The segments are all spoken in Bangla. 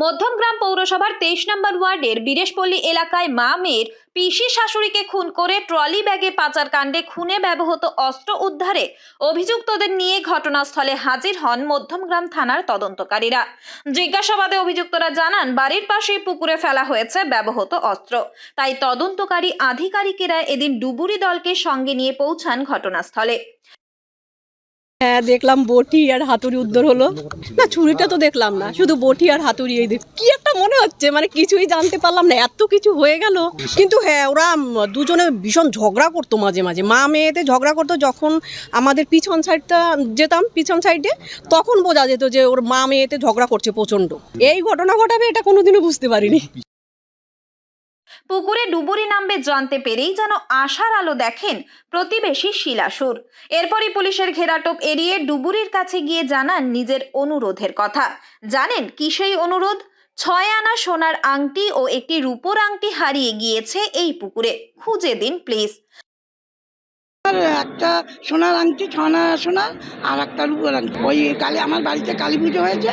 মধ্যমগ্রাম পৌরসভার 23 নম্বর ওয়ার্ডের বীরেশপল্লী এলাকায় মা মেয়ের পিসি শাশুড়িকে খুন করে ট্রলি ব্যাগে পাচার কাণ্ডে খুনে ব্যবহৃত অস্ত্র উদ্ধারে অভিযুক্তদের নিয়ে ঘটনাস্থলে হাজির হন মধ্যমগ্রাম থানার তদন্তকারীরা। জিজ্ঞাসাবাদে অভিযুক্তরা জানান, বাড়ির পাশেই পুকুরে ফেলা হয়েছে ব্যবহৃত অস্ত্র। তাই তদন্তকারী আধিকারিকেরা এদিন ডুবুরি দলকে সঙ্গে নিয়ে পৌঁছান ঘটনাস্থলে। হ্যাঁ, দেখলাম বটি আর হাতুড়ি উদ্ধার হলো। না, ছুরিটা তো দেখলাম না, শুধু বটি আর হাতুড়ি। এই কি একটা মনে হচ্ছে, মানে কিছুই জানতে পারলাম না, এত কিছু হয়ে গেল। কিন্তু হ্যাঁ, ওরা দুজনে ভীষণ ঝগড়া করতো, মাঝে মাঝে মা মেয়েতে ঝগড়া করতো। যখন আমাদের পিছন সাইডটা যেতাম, পিছন সাইডে, তখন বোঝা যেত যে ওর মা মেয়েতে ঝগড়া করছে প্রচণ্ড। এই ঘটনা ঘটাবে এটা কোনোদিনও বুঝতে পারিনি। পুকুরে ডুবুরি নামবে জানতে পেরেই যেন আশার আলো দেখেন প্রতিবেশী শিলাসুর। এরপরই পুলিশের ঘেরাটোপ এড়িয়ে ডুবুরির কাছে গিয়ে জানান নিজের অনুরোধের কথা। জানেন কি সেই অনুরোধ? 6 আনা সোনার আংটি ও একটি রূপোর আংটি হারিয়ে গিয়েছে এই পুকুরে, খুঁজে দিন প্লিজ। একটা সোনার আংটি, 6 আনা সোনার, আর একটা রূপোর আংটি। ওই কালী আমার বাড়িতে কালী পুজো হয়েছে,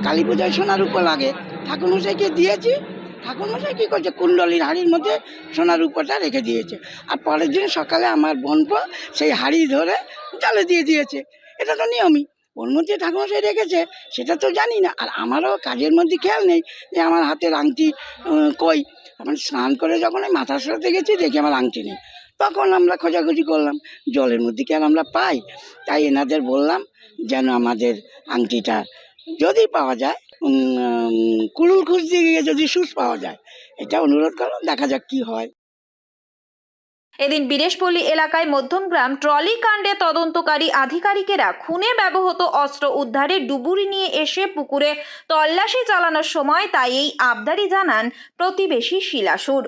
কালী পুজোয় সোনার রূপো লাগে, ঠাকুরমশাইকে দিয়েছি। ঠাকুরমশাই কী করছে, কুণ্ডলির হাড়ির মধ্যে সোনার রূপোটা রেখে দিয়েছে। আর পরের দিন সকালে আমার বোনপো সেই হাড়ি ধরে জলে দিয়ে দিয়েছে। এটা তো নিয়মই, ওর মধ্যে ঠাকুরমশাই রেখেছে সেটা তো জানি না। আর আমারও কাজের মধ্যে খেয়াল নেই যে আমার হাতের আংটি কই। তখন স্নান করে যখন আমি মাথা সরাতে গেছি, দেখি আমার আংটি নেই। তখন আমরা খোঁজাখুঁজি করলাম, জলের মধ্যে কি আর আমরা পাই? তাই এনাদের বললাম যেন আমাদের আংটিটা যদি পাওয়া যায়, কুড়ুল খুঁজ দিয়ে গিয়ে যদি সুস পাওয়া যায়, এটা অনুরোধ করো, দেখা যাক কি হয়। এদিন বীরেশপল্লী এলাকায় মধ্যমগ্রাম ট্রলি কাণ্ডে তদন্তকারী আধিকারিকেরা খুনে ব্যবহৃত অস্ত্র উদ্ধারে ডুবুরি নিয়ে এসে পুকুরে তল্লাশি চালানোর সময় তাই এই আবদারি জানান প্রতিবেশী শিলাসুর।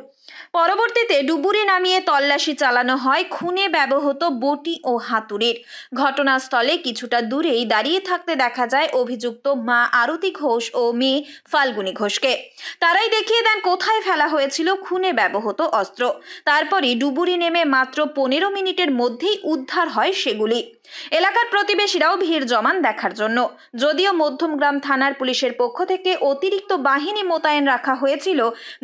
পরবর্তীতে ডুবুরি নামিয়ে তল্লাশি চালানো হয় খুনে ব্যবহৃত বটি ও হাতুড়ির। ঘটনাস্থলে কিছুটা দূরেই দাঁড়িয়ে থাকতে দেখা যায় অভিযুক্ত মা আরতি ঘোষ ও মেয়ে ফাল্গুনী ঘোষকে। তারাই দেখিয়ে দেন কোথায় ফেলা হয়েছিল খুনে ব্যবহৃত অস্ত্র। তারপরই ডুবুরি নেমে মাত্র 15 মিনিটের মধ্যেই উদ্ধার হয় সেগুলি। এলাকার প্রতিবেশীরাও ভিড় জমান দেখার জন্য। যদিও মধ্যমগ্রাম থানার পুলিশের পক্ষ থেকে অতিরিক্ত বাহিনী মোতায়েন রাখা হয়েছিল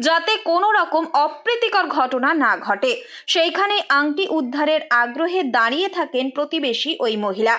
যাতে কোনো রকম অপ্রীতিকর ঘটনা না ঘটে, সেইখানে আংটি উদ্ধারের আগ্রহে দাঁড়িয়ে থাকেন প্রতিবেশী ওই মহিলা।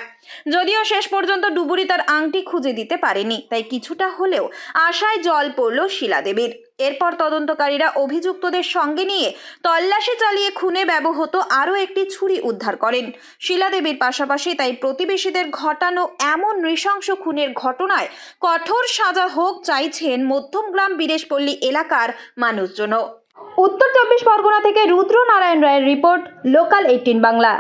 যদিও শেষ পর্যন্ত ডুবুরি তার আংটি খুঁজে দিতে পারেনি, তাই কিছুটা হলেও আশায় জল পড়ল শিলাদেবীর। এরপর তদন্তকারীরা অভিযুক্তদের সঙ্গে নিয়ে তল্লাশি চালিয়ে খুনে ব্যবহৃত আরও একটি ছুরি উদ্ধার করেন শিলাদেবীর পাশাপাশি। তাই প্রতিবেশীদের ঘটানো এমন নৃশংস খুনের ঘটনায় কঠোর সাজা হোক চাইছেন মধ্যমগ্রাম বীরেশপল্লী এলাকার মানুষজন। উত্তর 24 পরগনা থেকে রুদ্র নারায়ণ রায়ের রিপোর্ট, লোকাল 18 বাংলা।